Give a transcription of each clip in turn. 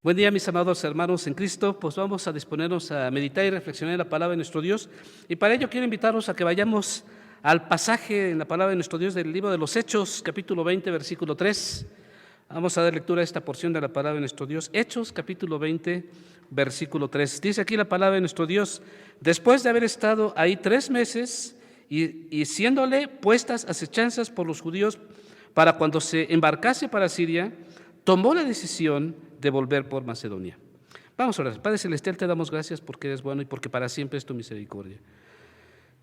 Buen día, mis amados hermanos en Cristo. Pues vamos a disponernos a meditar y reflexionar en la palabra de nuestro Dios. Y para ello quiero invitarlos a que vayamos al pasaje en la palabra de nuestro Dios del libro de los Hechos, capítulo 20, versículo 3. Vamos a dar lectura a esta porción de la palabra de nuestro Dios. Hechos, capítulo 20, versículo 3. Dice aquí la palabra de nuestro Dios: después de haber estado ahí 3 meses y siéndole puestas acechanzas por los judíos para cuando se embarcase para Siria, tomó la decisión de volver por Macedonia. Vamos a orar. Padre Celestial, te damos gracias porque eres bueno y porque para siempre es tu misericordia.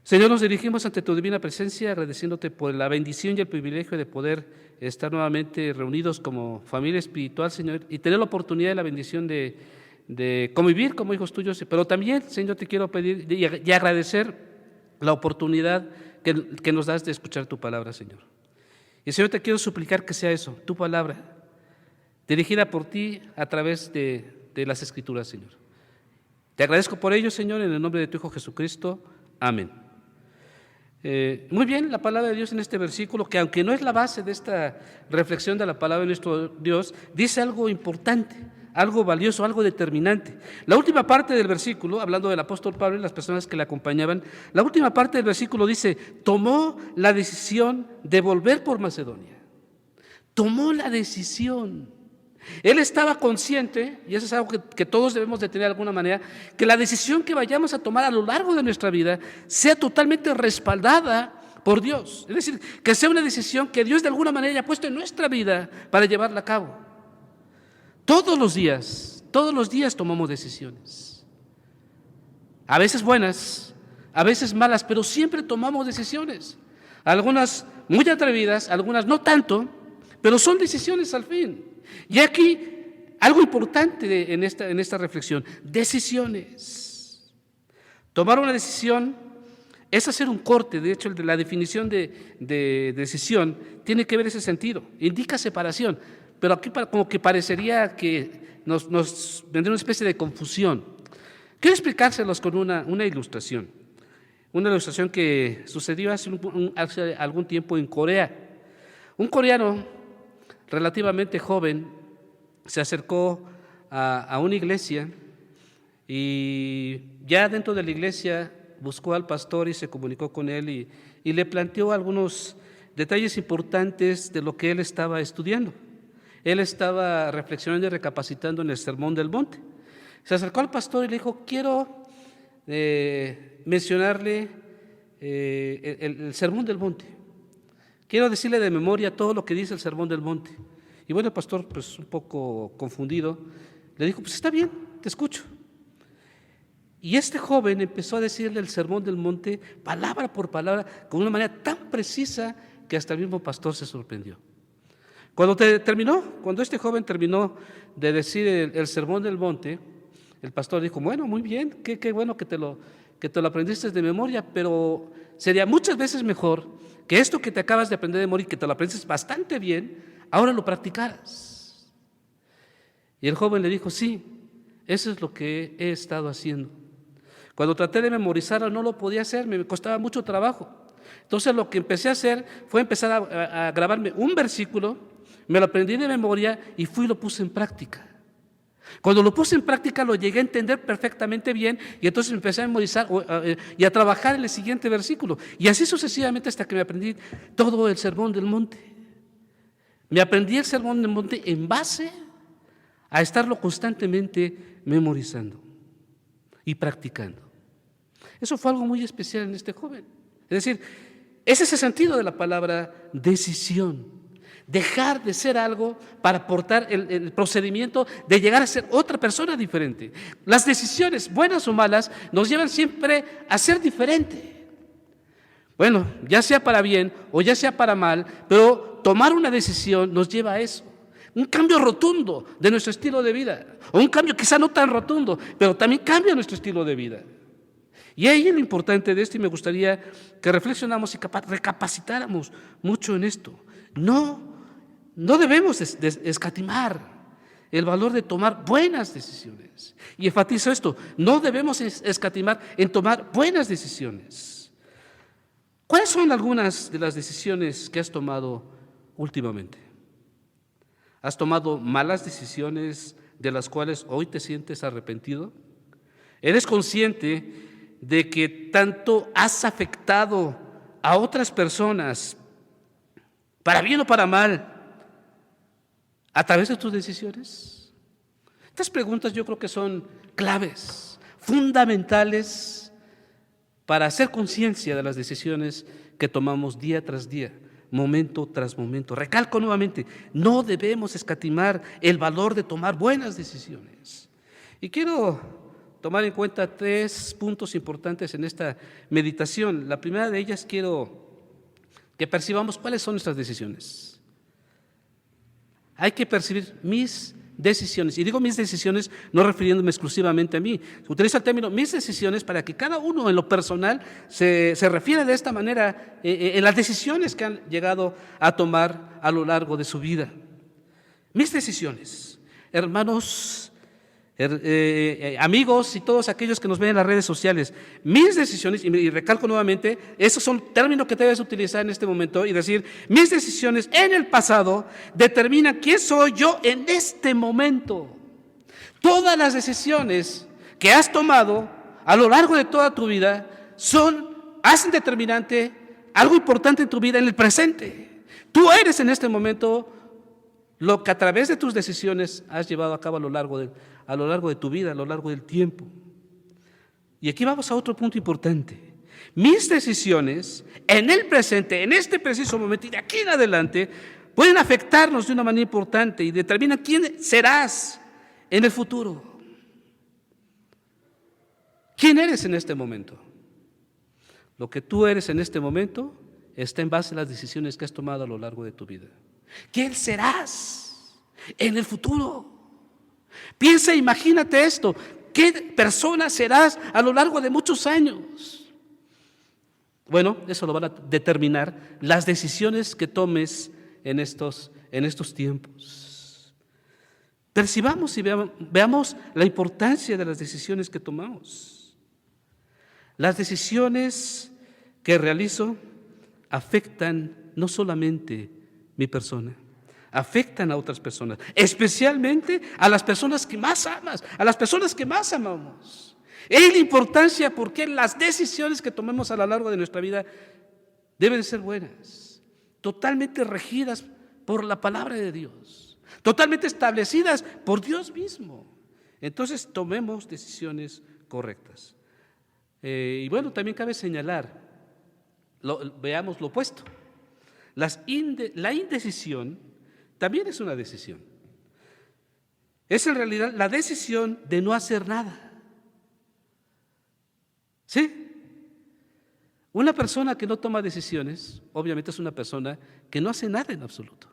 Señor, nos dirigimos ante tu divina presencia agradeciéndote por la bendición y el privilegio de poder estar nuevamente reunidos como familia espiritual, Señor, y tener la oportunidad y la bendición de convivir como hijos tuyos. Pero también, Señor, te quiero pedir y agradecer la oportunidad que nos das de escuchar tu palabra, Señor. Y Señor, te quiero suplicar que sea eso, tu palabra, dirigida por ti a través de las Escrituras, Señor. Te agradezco por ello, Señor, en el nombre de tu Hijo Jesucristo. Amén. Muy bien, la palabra de Dios en este versículo, que aunque no es la base de esta reflexión de la palabra de nuestro Dios, dice algo importante, algo valioso, algo determinante. La última parte del versículo, hablando del apóstol Pablo y las personas que le acompañaban, la última parte del versículo dice: tomó la decisión de volver por Macedonia. Tomó la decisión. Él estaba consciente, y eso es algo que todos debemos de tener de alguna manera, que la decisión que vayamos a tomar a lo largo de nuestra vida sea totalmente respaldada por Dios. Es decir, que sea una decisión que Dios de alguna manera haya puesto en nuestra vida para llevarla a cabo. Todos los días tomamos decisiones. A veces buenas, a veces malas, pero siempre tomamos decisiones. Algunas muy atrevidas, algunas no tanto, pero son decisiones al fin. Y aquí, algo importante en esta reflexión: decisiones. Tomar una decisión es hacer un corte. De hecho, la definición de decisión tiene que ver ese sentido, indica separación, pero aquí como que parecería que nos vendría una especie de confusión. Quiero explicárselos con una ilustración que sucedió hace algún tiempo en Corea. Un coreano relativamente joven se acercó a una iglesia y ya dentro de la iglesia buscó al pastor y se comunicó con él y le planteó algunos detalles importantes de lo que él estaba estudiando. Él estaba reflexionando y recapacitando en el Sermón del Monte. Se acercó al pastor y le dijo: quiero mencionarle el Sermón del Monte. Quiero decirle de memoria todo lo que dice el Sermón del Monte. Y bueno, el pastor, pues un poco confundido, le dijo: pues está bien, te escucho. Y este joven empezó a decirle el Sermón del Monte, palabra por palabra, con una manera tan precisa que hasta el mismo pastor se sorprendió. Cuando este joven terminó de decir el Sermón del Monte, el pastor dijo: bueno, muy bien, qué bueno que te lo aprendiste de memoria, pero sería muchas veces mejor que esto que te acabas de aprender de memoria y que te lo aprendes bastante bien, ahora lo practicaras. Y el joven le dijo: sí, eso es lo que he estado haciendo. Cuando traté de memorizarlo no lo podía hacer, me costaba mucho trabajo. Entonces lo que empecé a hacer fue empezar a grabarme un versículo, me lo aprendí de memoria y lo puse en práctica. Cuando lo puse en práctica lo llegué a entender perfectamente bien y entonces empecé a memorizar y a trabajar en el siguiente versículo. Y así sucesivamente hasta que me aprendí todo el Sermón del Monte. Me aprendí el Sermón del Monte en base a estarlo constantemente memorizando y practicando. Eso fue algo muy especial en este joven. Es decir, ese es el sentido de la palabra decisión. Dejar de ser algo para aportar el procedimiento de llegar a ser otra persona diferente. Las decisiones, buenas o malas, nos llevan siempre a ser diferente. Bueno, ya sea para bien o ya sea para mal, pero tomar una decisión nos lleva a eso. Un cambio rotundo de nuestro estilo de vida. O un cambio quizá no tan rotundo, pero también cambia nuestro estilo de vida. Y ahí es lo importante de esto, y me gustaría que reflexionáramos y recapacitáramos mucho en esto. No debemos escatimar el valor de tomar buenas decisiones. Y enfatizo esto: no debemos escatimar en tomar buenas decisiones. ¿Cuáles son algunas de las decisiones que has tomado últimamente? ¿Has tomado malas decisiones, de las cuales hoy te sientes arrepentido? ¿Eres consciente de que tanto has afectado a otras personas, para bien o para mal, a través de tus decisiones? Estas preguntas yo creo que son claves, fundamentales para hacer conciencia de las decisiones que tomamos día tras día, momento tras momento. Recalco nuevamente, no debemos escatimar el valor de tomar buenas decisiones. Y quiero tomar en cuenta 3 puntos importantes en esta meditación. La primera de ellas, quiero que percibamos cuáles son nuestras decisiones. Hay que percibir mis decisiones, y digo mis decisiones no refiriéndome exclusivamente a mí. Utilizo el término mis decisiones para que cada uno en lo personal se refiera de esta manera en las decisiones que han llegado a tomar a lo largo de su vida. Mis decisiones, hermanos, amigos y todos aquellos que nos ven en las redes sociales, mis decisiones, y recalco nuevamente, esos son términos que debes utilizar en este momento y decir, mis decisiones en el pasado determinan quién soy yo en este momento. Todas las decisiones que has tomado a lo largo de toda tu vida hacen determinante algo importante en tu vida en el presente. Tú eres en este momento lo que a través de tus decisiones has llevado a cabo a lo largo de tu vida, a lo largo del tiempo. Y aquí vamos a otro punto importante. Mis decisiones en el presente, en este preciso momento y de aquí en adelante, pueden afectarnos de una manera importante y determinan quién serás en el futuro. ¿Quién eres en este momento? Lo que tú eres en este momento está en base a las decisiones que has tomado a lo largo de tu vida. ¿Quién serás en el futuro? Piensa, imagínate esto. ¿Qué persona serás a lo largo de muchos años? Bueno, eso lo van a determinar las decisiones que tomes en estos tiempos. Percibamos y veamos la importancia de las decisiones que tomamos. Las decisiones que realizo afectan no solamente mi persona, afectan a otras personas, especialmente a las personas que más amas, a las personas que más amamos. Es la importancia porque las decisiones que tomemos a lo largo de nuestra vida deben ser buenas, totalmente regidas por la palabra de Dios, totalmente establecidas por Dios mismo. Entonces tomemos decisiones correctas. Y bueno, también cabe señalar, veamos lo opuesto. La indecisión también es una decisión. Es en realidad la decisión de no hacer nada. ¿Sí? Una persona que no toma decisiones, obviamente es una persona que no hace nada en absoluto.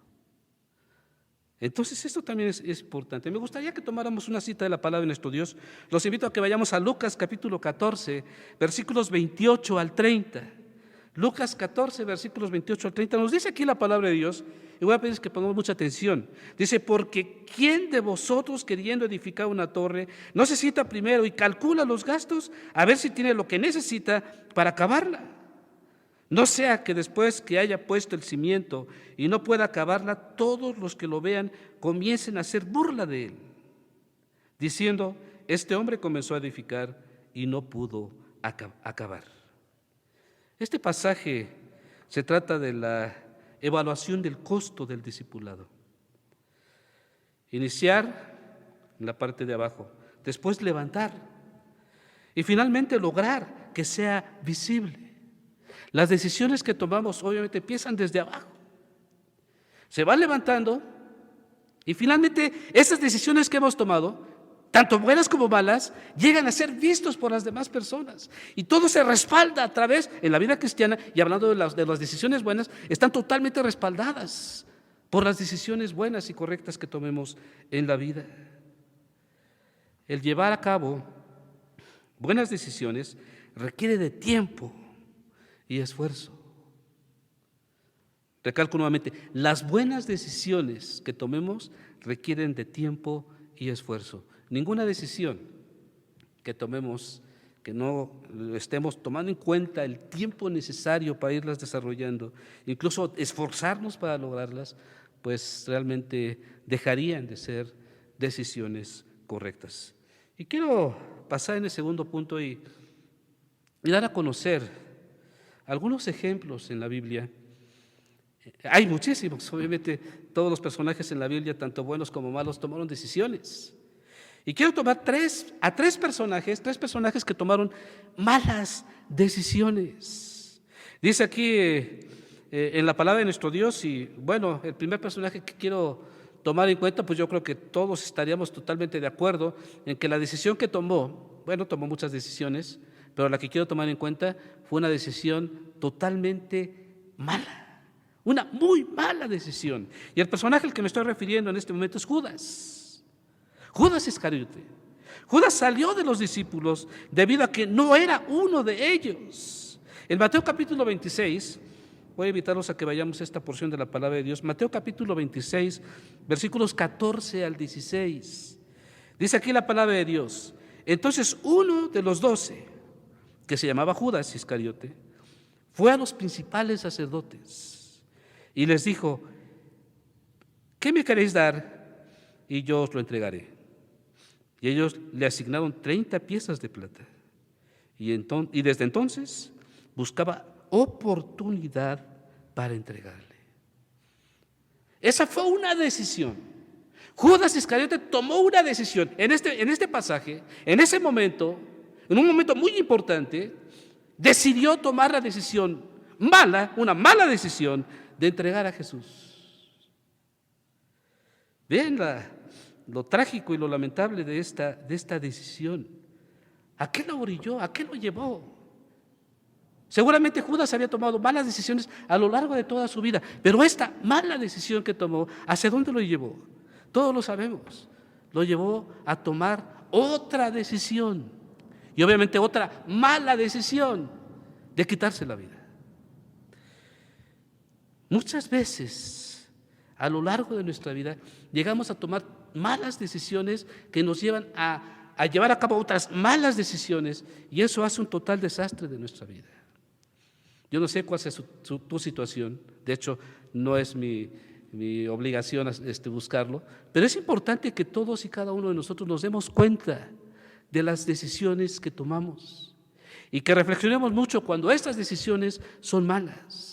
Entonces esto también es importante. Me gustaría que tomáramos una cita de la palabra de nuestro Dios. Los invito a que vayamos a Lucas capítulo 14, versículos 28 al 30. Lucas 14, versículos 28 al 30, nos dice aquí la palabra de Dios, y voy a pedir que pongamos mucha atención. Dice, porque ¿quién de vosotros queriendo edificar una torre no se sienta primero y calcula los gastos a ver si tiene lo que necesita para acabarla? No sea que después que haya puesto el cimiento y no pueda acabarla, todos los que lo vean comiencen a hacer burla de él, diciendo, este hombre comenzó a edificar y no pudo acabar. Este pasaje se trata de la evaluación del costo del discipulado. Iniciar en la parte de abajo, después levantar y finalmente lograr que sea visible. Las decisiones que tomamos obviamente empiezan desde abajo, se van levantando y finalmente esas decisiones que hemos tomado, tanto buenas como malas, llegan a ser vistos por las demás personas. Y todo se respalda a través, en la vida cristiana, y hablando de las decisiones buenas, están totalmente respaldadas por las decisiones buenas y correctas que tomemos en la vida. El llevar a cabo buenas decisiones requiere de tiempo y esfuerzo. Recalco nuevamente, las buenas decisiones que tomemos requieren de tiempo y esfuerzo. Ninguna decisión que tomemos, que no estemos tomando en cuenta el tiempo necesario para irlas desarrollando, incluso esforzarnos para lograrlas, pues realmente dejarían de ser decisiones correctas. Y quiero pasar en el segundo punto y dar a conocer algunos ejemplos en la Biblia. Hay muchísimos, obviamente todos los personajes en la Biblia, tanto buenos como malos, tomaron decisiones. Y quiero tomar tres personajes que tomaron malas decisiones. Dice aquí en la palabra de nuestro Dios, y bueno, el primer personaje que quiero tomar en cuenta, pues yo creo que todos estaríamos totalmente de acuerdo en que la decisión que tomó, bueno, tomó muchas decisiones, pero la que quiero tomar en cuenta fue una decisión totalmente mala. Una muy mala decisión. Y el personaje al que me estoy refiriendo en este momento es Judas. Judas Iscariote. Judas salió de los discípulos debido a que no era uno de ellos. En Mateo capítulo 26, voy a invitarlos a que vayamos a esta porción de la palabra de Dios. Mateo capítulo 26, versículos 14 al 16. Dice aquí la palabra de Dios. Entonces uno de los 12, que se llamaba Judas Iscariote, fue a los principales sacerdotes y les dijo: ¿qué me queréis dar? Y yo os lo entregaré. Y ellos le asignaron 30 piezas de plata. Y desde entonces buscaba oportunidad para entregarle. Esa fue una decisión. Judas Iscariote tomó una decisión en este pasaje, en ese momento, en un momento muy importante, decidió tomar la decisión mala, una mala decisión, de entregar a Jesús. Ven lo trágico y lo lamentable de esta decisión. ¿A qué lo orilló? ¿A qué lo llevó? Seguramente Judas había tomado malas decisiones a lo largo de toda su vida, pero esta mala decisión que tomó, ¿hacia dónde lo llevó? Todos lo sabemos. Lo llevó a tomar otra decisión, y obviamente otra mala decisión, de quitarse la vida. Muchas veces, a lo largo de nuestra vida, llegamos a tomar malas decisiones que nos llevan a llevar a cabo otras malas decisiones, y eso hace un total desastre de nuestra vida. Yo no sé cuál sea tu situación, de hecho, no es mi obligación buscarlo, pero es importante que todos y cada uno de nosotros nos demos cuenta de las decisiones que tomamos y que reflexionemos mucho cuando estas decisiones son malas.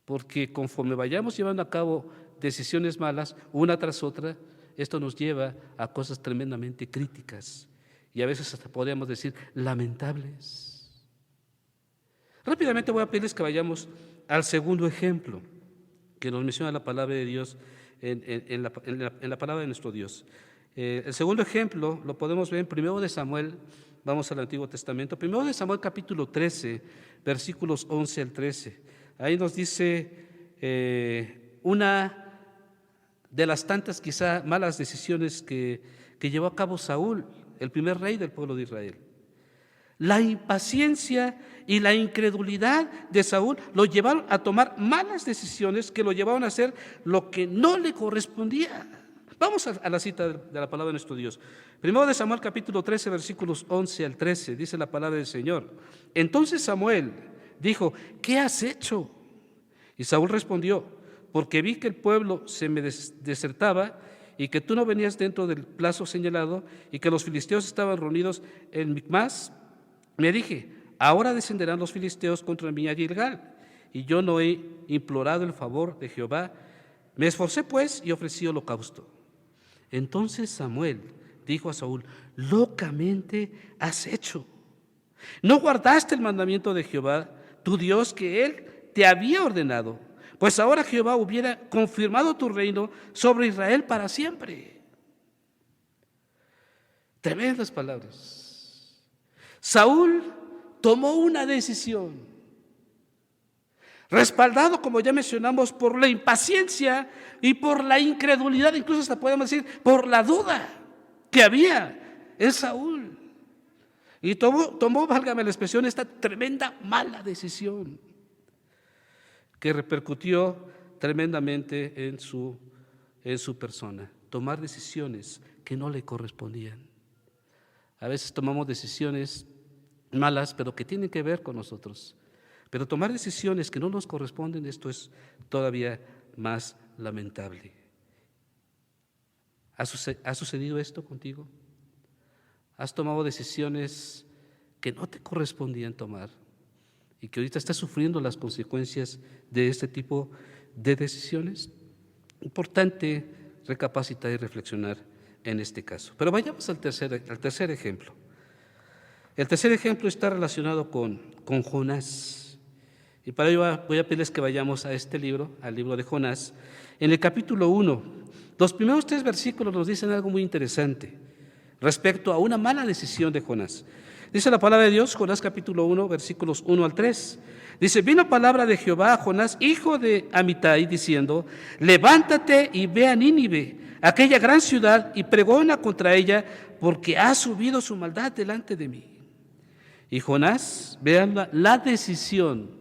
Porque conforme vayamos llevando a cabo decisiones malas, una tras otra, esto nos lleva a cosas tremendamente críticas y a veces hasta podríamos decir lamentables. Rápidamente voy a pedirles que vayamos al segundo ejemplo que nos menciona la palabra de Dios en la palabra de nuestro Dios. El segundo ejemplo lo podemos ver en 1 de Samuel, vamos al Antiguo Testamento, 1 de Samuel capítulo 13, versículos 11 al 13. Ahí nos dice una de las tantas quizá malas decisiones que llevó a cabo Saúl, el primer rey del pueblo de Israel. La impaciencia y la incredulidad de Saúl lo llevaron a tomar malas decisiones que lo llevaron a hacer lo que no le correspondía. Vamos a la cita de la palabra de nuestro Dios. 1 de Samuel capítulo 13, versículos 11 al 13, dice la palabra del Señor. Entonces Samuel dijo: ¿qué has hecho? Y Saúl respondió: porque vi que el pueblo se me desertaba y que tú no venías dentro del plazo señalado y que los filisteos estaban reunidos en Micmas. Me dije: ahora descenderán los filisteos contra mí a Gilgal, y yo no he implorado el favor de Jehová. Me esforcé pues y ofrecí holocausto. Entonces Samuel dijo a Saúl: locamente has hecho. No guardaste el mandamiento de Jehová, tu Dios, que él te había ordenado, pues ahora Jehová hubiera confirmado tu reino sobre Israel para siempre. Tremendas palabras. Saúl tomó una decisión, respaldado, como ya mencionamos, por la impaciencia y por la incredulidad, incluso hasta podemos decir por la duda que había en Saúl. Y tomó, válgame la expresión, esta tremenda mala decisión que repercutió tremendamente en su persona. Tomar decisiones que no le correspondían. A veces tomamos decisiones malas, pero que tienen que ver con nosotros. Pero tomar decisiones que no nos corresponden, esto es todavía más lamentable. ¿Ha sucedido esto contigo? ¿Has tomado decisiones que no te correspondían tomar y que ahorita estás sufriendo las consecuencias de este tipo de decisiones? Importante recapacitar y reflexionar en este caso. Pero vayamos al tercer ejemplo. El tercer ejemplo está relacionado con Jonás. Y para ello voy a pedirles que vayamos a este libro, al libro de Jonás. En el capítulo 1, los primeros 3 versículos nos dicen algo muy interesante respecto a una mala decisión de Jonás. Dice la palabra de Dios, Jonás capítulo 1, versículos 1 al 3. Dice: vino palabra de Jehová a Jonás, hijo de Amitai, diciendo: levántate y ve a Nínive, aquella gran ciudad, y pregona contra ella, porque ha subido su maldad delante de mí. Y Jonás, vean la decisión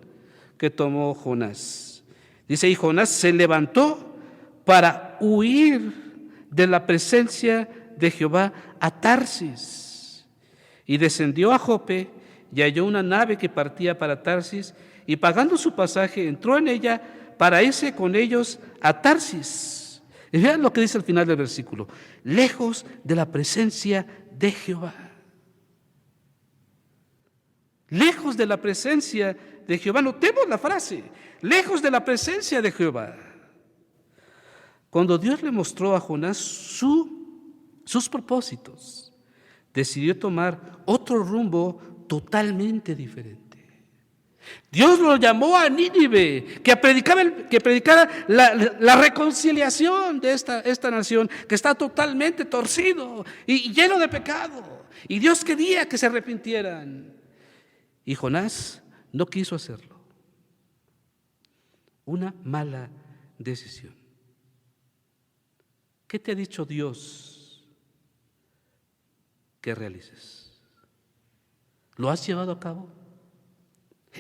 que tomó Jonás. Dice: y Jonás se levantó para huir de la presencia de Jehová a Tarsis, y descendió a Jope, y halló una nave que partía para Tarsis, y pagando su pasaje entró en ella para irse con ellos a Tarsis. Y vean lo que dice al final del versículo: lejos de la presencia de Jehová. Lejos de la presencia de Jehová. Notemos la frase: lejos de la presencia de Jehová. Cuando Dios le mostró a Jonás sus propósitos, decidió tomar otro rumbo totalmente diferente. Dios lo llamó a Nínive, que predicara la reconciliación de esta nación, que está totalmente torcido y lleno de pecado. Y Dios quería que se arrepintieran. Y Jonás no quiso hacerlo. Una mala decisión. ¿Qué te ha dicho Dios que realices? ¿Lo has llevado a cabo?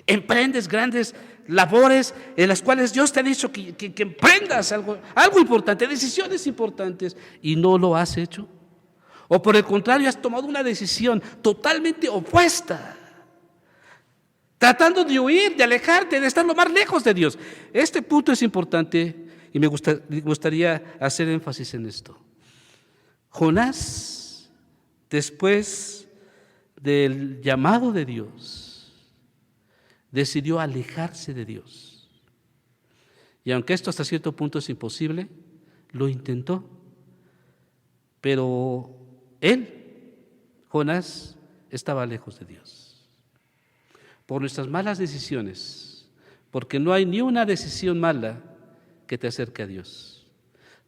¿Emprendes grandes labores en las cuales Dios te ha dicho que emprendas algo importante, decisiones importantes, y no lo has hecho? ¿O por el contrario has tomado una decisión totalmente opuesta, tratando de huir, de alejarte, de estar lo más lejos de Dios? Este punto es importante y me gustaría hacer énfasis en esto. Jonás, después del llamado de Dios, decidió alejarse de Dios. Y aunque esto hasta cierto punto es imposible, lo intentó. Pero Jonás, estaba lejos de Dios. Por nuestras malas decisiones, porque no hay ni una decisión mala que te acerque a Dios.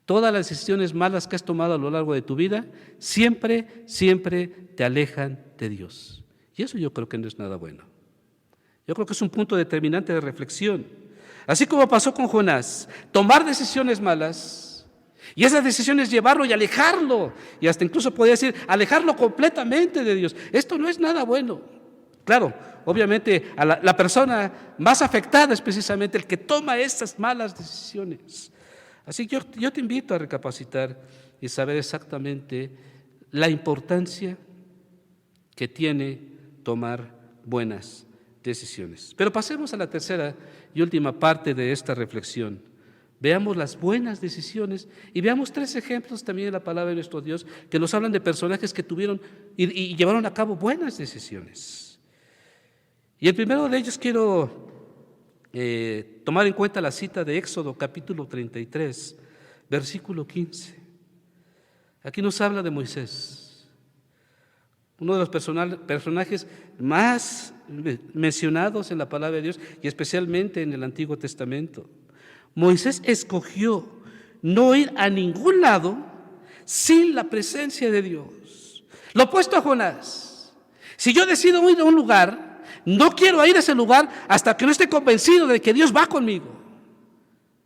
Todas las decisiones malas que has tomado a lo largo de tu vida siempre te alejan de Dios. Y eso yo creo que no es nada bueno. Yo creo que es un punto determinante de reflexión. Así como pasó con Jonás, tomar decisiones malas, y esas decisiones llevarlo y alejarlo, y hasta incluso podría decir alejarlo completamente de Dios. Esto no es nada bueno. Claro, obviamente la persona más afectada es precisamente el que toma estas malas decisiones. Así que yo te invito a recapacitar y saber exactamente la importancia que tiene tomar buenas decisiones. Pero pasemos a la tercera y última parte de esta reflexión. Veamos las buenas decisiones y veamos 3 ejemplos también en la palabra de nuestro Dios que nos hablan de personajes que tuvieron y llevaron a cabo buenas decisiones. Y el primero de ellos quiero tomar en cuenta la cita de Éxodo capítulo 33, versículo 15. Aquí nos habla de Moisés, uno de los personajes más mencionados en la palabra de Dios y especialmente en el Antiguo Testamento. Moisés escogió no ir a ningún lado sin la presencia de Dios. Lo opuesto a Jonás. Si yo decido ir a un lugar, no quiero ir a ese lugar hasta que no esté convencido de que Dios va conmigo.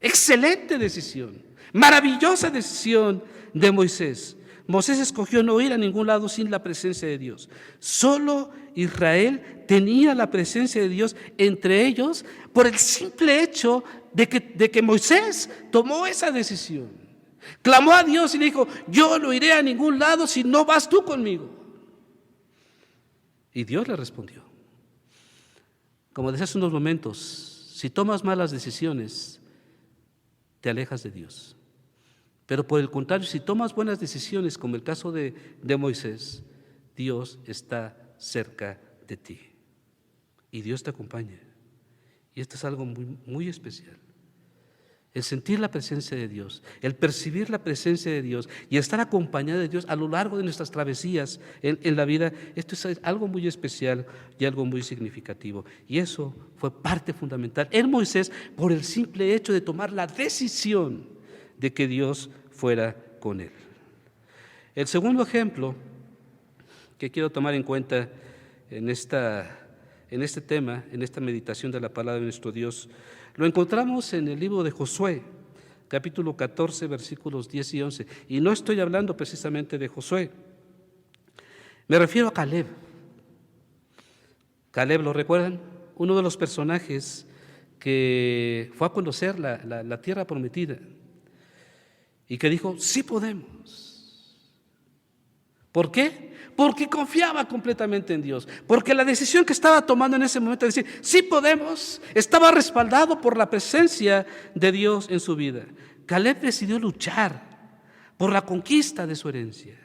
Excelente decisión, maravillosa decisión de Moisés. Moisés escogió no ir a ningún lado sin la presencia de Dios. Solo Israel tenía la presencia de Dios entre ellos por el simple hecho de que Moisés tomó esa decisión. Clamó a Dios y le dijo: yo no iré a ningún lado si no vas tú conmigo. Y Dios le respondió. Como decía hace unos momentos, si tomas malas decisiones, te alejas de Dios. Pero por el contrario, si tomas buenas decisiones, como el caso de Moisés, Dios está cerca de ti y Dios te acompaña. Y esto es algo muy, muy especial. El sentir la presencia de Dios, el percibir la presencia de Dios y estar acompañado de Dios a lo largo de nuestras travesías en la vida, esto es algo muy especial y algo muy significativo. Y eso fue parte fundamental en Moisés por el simple hecho de tomar la decisión de que Dios fuera con él. El segundo ejemplo que quiero tomar en cuenta en este tema, en esta meditación de la palabra de nuestro Dios, lo encontramos en el libro de Josué, capítulo 14, versículos 10 y 11. Y no estoy hablando precisamente de Josué, me refiero a Caleb. Caleb, ¿lo recuerdan? Uno de los personajes que fue a conocer la tierra prometida y que dijo, sí podemos. ¿Por qué? Porque confiaba completamente en Dios, porque la decisión que estaba tomando en ese momento de decir, sí podemos, estaba respaldado por la presencia de Dios en su vida. Caleb decidió luchar por la conquista de su herencia.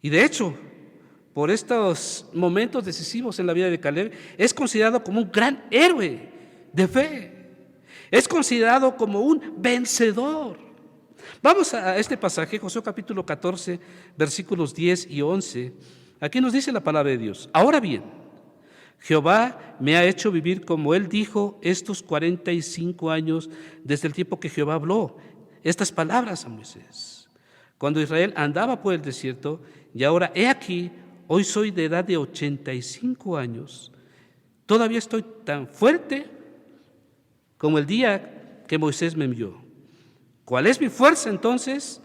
Y de hecho, por estos momentos decisivos en la vida de Caleb, es considerado como un gran héroe de fe, es considerado como un vencedor. Vamos a este pasaje, Josué capítulo 14, versículos 10 y 11. Aquí nos dice la palabra de Dios. Ahora bien, Jehová me ha hecho vivir como Él dijo estos 45 años desde el tiempo que Jehová habló estas palabras a Moisés, cuando Israel andaba por el desierto, y ahora he aquí, hoy soy de edad de 85 años. Todavía estoy tan fuerte como el día que Moisés me envió. ¿Cuál es mi fuerza entonces?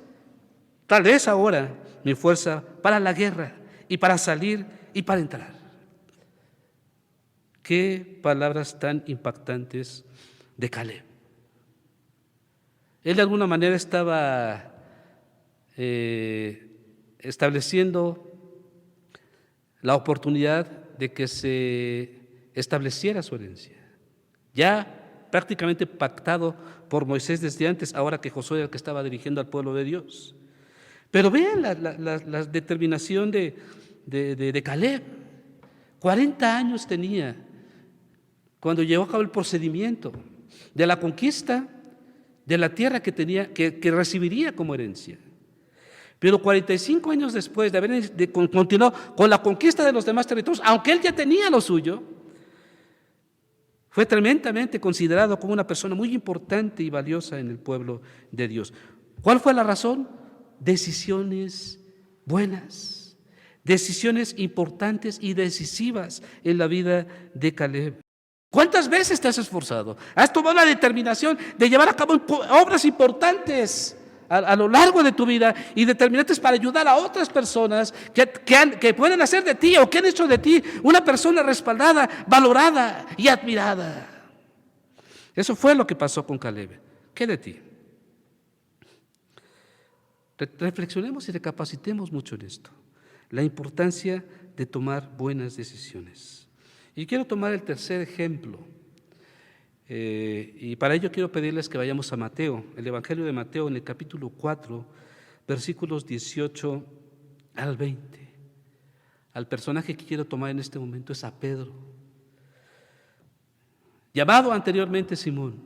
Tal vez ahora mi fuerza para la guerra y para salir y para entrar. Qué palabras tan impactantes de Caleb. Él de alguna manera estaba estableciendo la oportunidad de que se estableciera su herencia. Ya prácticamente pactado por Moisés desde antes, ahora que Josué era el que estaba dirigiendo al pueblo de Dios. Pero vean la determinación de Caleb. 40 años tenía cuando llevó a cabo el procedimiento de la conquista de la tierra que recibiría como herencia. Pero 45 años después de haber continuado con la conquista de los demás territorios, aunque él ya tenía lo suyo, fue tremendamente considerado como una persona muy importante y valiosa en el pueblo de Dios. ¿Cuál fue la razón? Decisiones buenas, decisiones importantes y decisivas en la vida de Caleb. ¿Cuántas veces te has esforzado? Has tomado la determinación de llevar a cabo obras importantes a lo largo de tu vida y determinantes para ayudar a otras personas que pueden hacer de ti o que han hecho de ti una persona respaldada, valorada y admirada. Eso fue lo que pasó con Caleb. ¿Qué de ti? Reflexionemos y recapacitemos mucho en esto. La importancia de tomar buenas decisiones. Y quiero tomar el tercer ejemplo. Y para ello quiero pedirles que vayamos a Mateo, el Evangelio de Mateo en el capítulo 4, versículos 18 al 20. Al personaje que quiero tomar en este momento es a Pedro, llamado anteriormente Simón.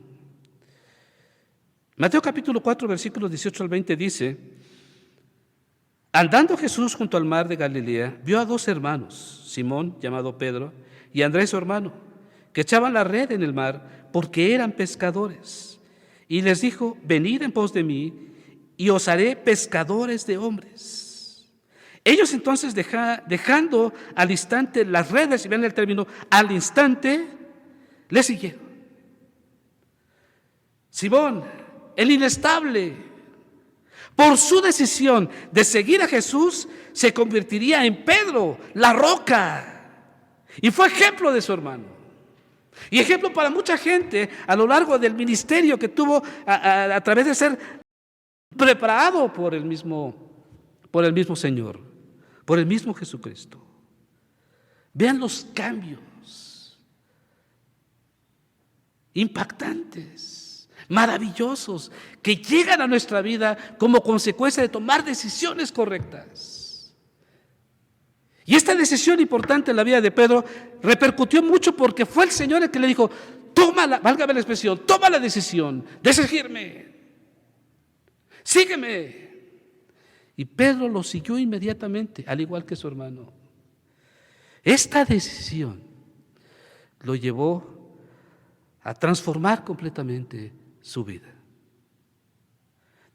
Mateo capítulo 4, versículos 18 al 20 dice: andando Jesús junto al mar de Galilea, vio a dos hermanos, Simón, llamado Pedro, y Andrés su hermano, que echaban la red en el mar porque eran pescadores. Y les dijo: venid en pos de mí, y os haré pescadores de hombres. Ellos entonces, dejando al instante las redes, y vean el término, al instante, le siguieron. Simón, el inestable, por su decisión de seguir a Jesús, se convertiría en Pedro, la roca, y fue ejemplo de su hermano. Y ejemplo para mucha gente a lo largo del ministerio que tuvo a través de ser preparado por el mismo Señor, por el mismo Jesucristo. Vean los cambios impactantes. maravillosos que llegan a nuestra vida como consecuencia de tomar decisiones correctas. Y esta decisión importante en la vida de Pedro repercutió mucho porque fue el Señor el que le dijo: válgame la expresión, toma la decisión de seguirme, sígueme. Y Pedro lo siguió inmediatamente, al igual que su hermano. Esta decisión lo llevó a transformar completamente su vida.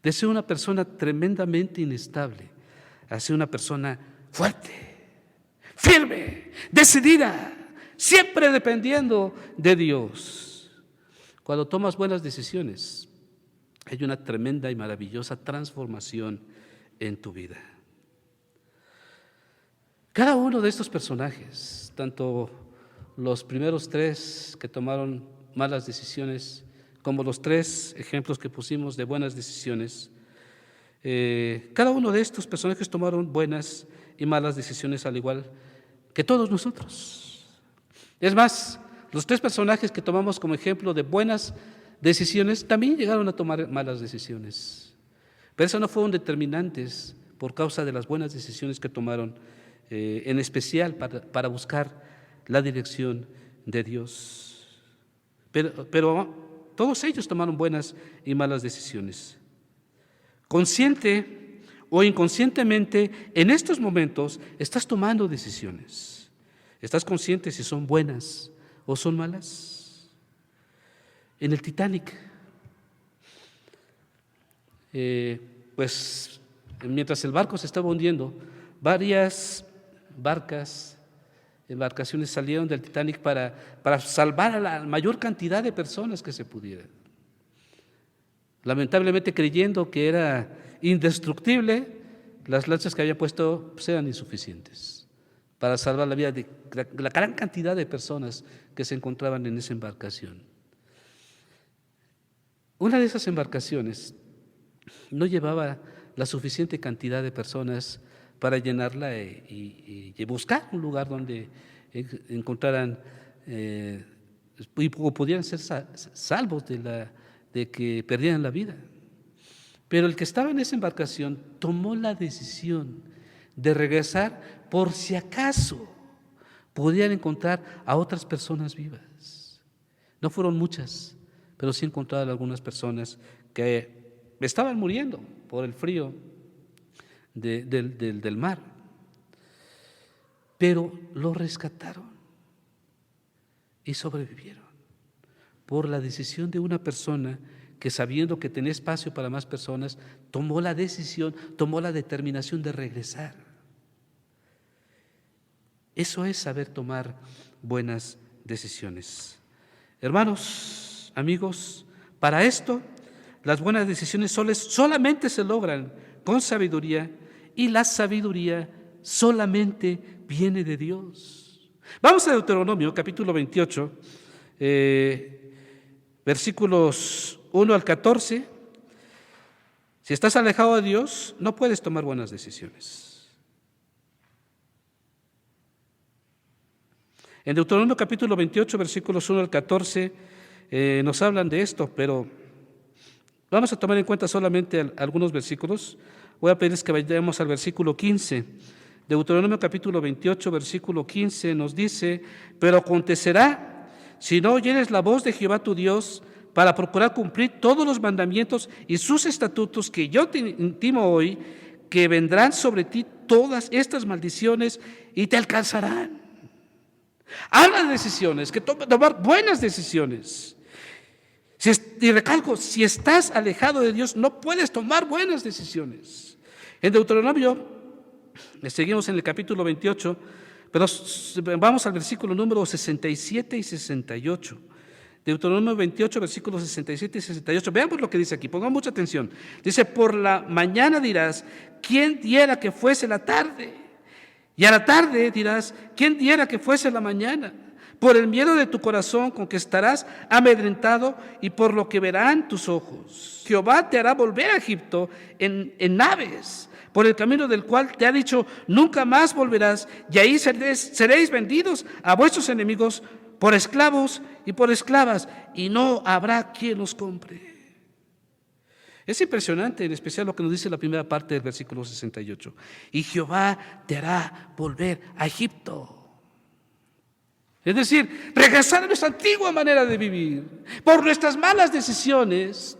De ser una persona tremendamente inestable a ser una persona fuerte, firme, decidida, siempre dependiendo de Dios. Cuando tomas buenas decisiones, hay una tremenda y maravillosa transformación en tu vida. Cada uno de estos personajes, tanto los primeros tres que tomaron malas decisiones, como los tres ejemplos que pusimos de buenas decisiones, cada uno de estos personajes tomaron buenas y malas decisiones al igual que todos nosotros. Es más, los tres personajes que tomamos como ejemplo de buenas decisiones también llegaron a tomar malas decisiones. Pero eso no fueron determinantes por causa de las buenas decisiones que tomaron, en especial para buscar la dirección de Dios. Pero todos ellos tomaron buenas y malas decisiones. Consciente o inconscientemente, en estos momentos estás tomando decisiones. ¿Estás consciente si son buenas o son malas? En el Titanic, pues mientras el barco se estaba hundiendo, varias embarcaciones salieron del Titanic para salvar a la mayor cantidad de personas que se pudiera. Lamentablemente, creyendo que era indestructible, las lanchas que había puesto pues, eran insuficientes para salvar la vida de la gran cantidad de personas que se encontraban en esa embarcación. Una de esas embarcaciones no llevaba la suficiente cantidad de personas para llenarla y buscar un lugar donde encontraran o pudieran ser salvos de que perdieran la vida. Pero el que estaba en esa embarcación tomó la decisión de regresar por si acaso podían encontrar a otras personas vivas. No fueron muchas, pero sí encontraron algunas personas que estaban muriendo por el frío del mar, pero lo rescataron y sobrevivieron por la decisión de una persona que, sabiendo que tenía espacio para más personas, tomó la decisión, tomó la determinación de regresar. Eso es saber tomar buenas decisiones. Hermanos, amigos, para esto las buenas decisiones solamente se logran con sabiduría, y la sabiduría solamente viene de Dios. Vamos a Deuteronomio, capítulo 28, versículos 1 al 14. Si estás alejado de Dios, no puedes tomar buenas decisiones. En Deuteronomio capítulo 28, versículos 1 al 14, nos hablan de esto, pero vamos a tomar en cuenta solamente algunos versículos. Voy a pedirles que vayamos al versículo 15. Deuteronomio capítulo 28, versículo 15 nos dice: pero acontecerá, si no oyeres la voz de Jehová tu Dios, para procurar cumplir todos los mandamientos y sus estatutos que yo te intimo hoy, que vendrán sobre ti todas estas maldiciones y te alcanzarán. Habla de decisiones, que tomar buenas decisiones. Y recalco, si estás alejado de Dios, no puedes tomar buenas decisiones. En Deuteronomio, seguimos en el capítulo 28, pero vamos al versículo número 67 y 68. Deuteronomio 28, versículos 67 y 68. Veamos lo que dice aquí, pongamos mucha atención. Dice: por la mañana dirás, ¿quién diera que fuese la tarde? Y a la tarde dirás, ¿quién diera que fuese la mañana? Por el miedo de tu corazón con que estarás amedrentado y por lo que verán tus ojos. Jehová te hará volver a Egipto en naves, por el camino del cual te ha dicho, nunca más volverás, y ahí seréis vendidos a vuestros enemigos por esclavos y por esclavas, y no habrá quien los compre. Es impresionante, en especial lo que nos dice la primera parte del versículo 68. Y Jehová te hará volver a Egipto. Es decir, regresar a nuestra antigua manera de vivir. Por nuestras malas decisiones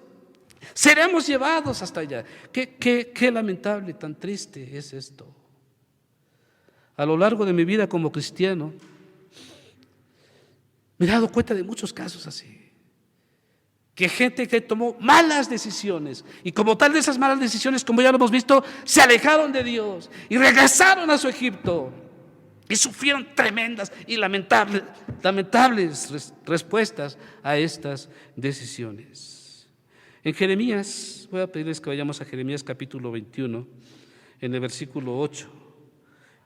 seremos llevados hasta allá. Qué lamentable, tan triste es esto. A lo largo de mi vida como cristiano, me he dado cuenta de muchos casos así. Que gente que tomó malas decisiones y como tal de esas malas decisiones, como ya lo hemos visto, se alejaron de Dios y regresaron a su Egipto y sufrieron tremendas y lamentables respuestas a estas decisiones. En Jeremías, voy a pedirles que vayamos a Jeremías capítulo 21, en el versículo 8,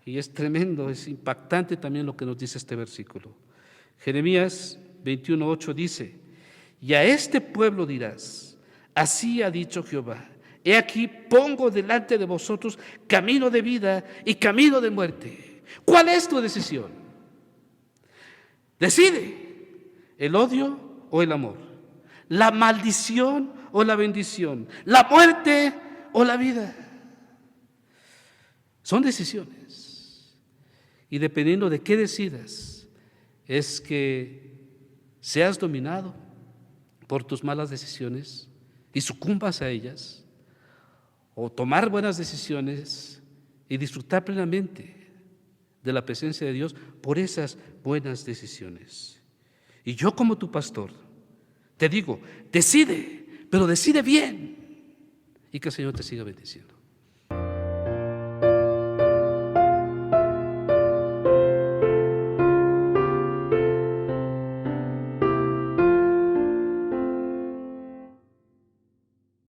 y es tremendo, es impactante también lo que nos dice este versículo. Jeremías 21:8 dice: y a este pueblo dirás, así ha dicho Jehová, he aquí pongo delante de vosotros camino de vida y camino de muerte. ¿Cuál es tu decisión? Decide, el odio o el amor, la maldición o la bendición, la muerte o la vida. Son decisiones. Y dependiendo de qué decidas, es que seas dominado por tus malas decisiones y sucumbas a ellas, o tomar buenas decisiones y disfrutar plenamente de la presencia de Dios por esas buenas decisiones. Y yo como tu pastor te digo, decide, pero decide bien, y que el Señor te siga bendiciendo.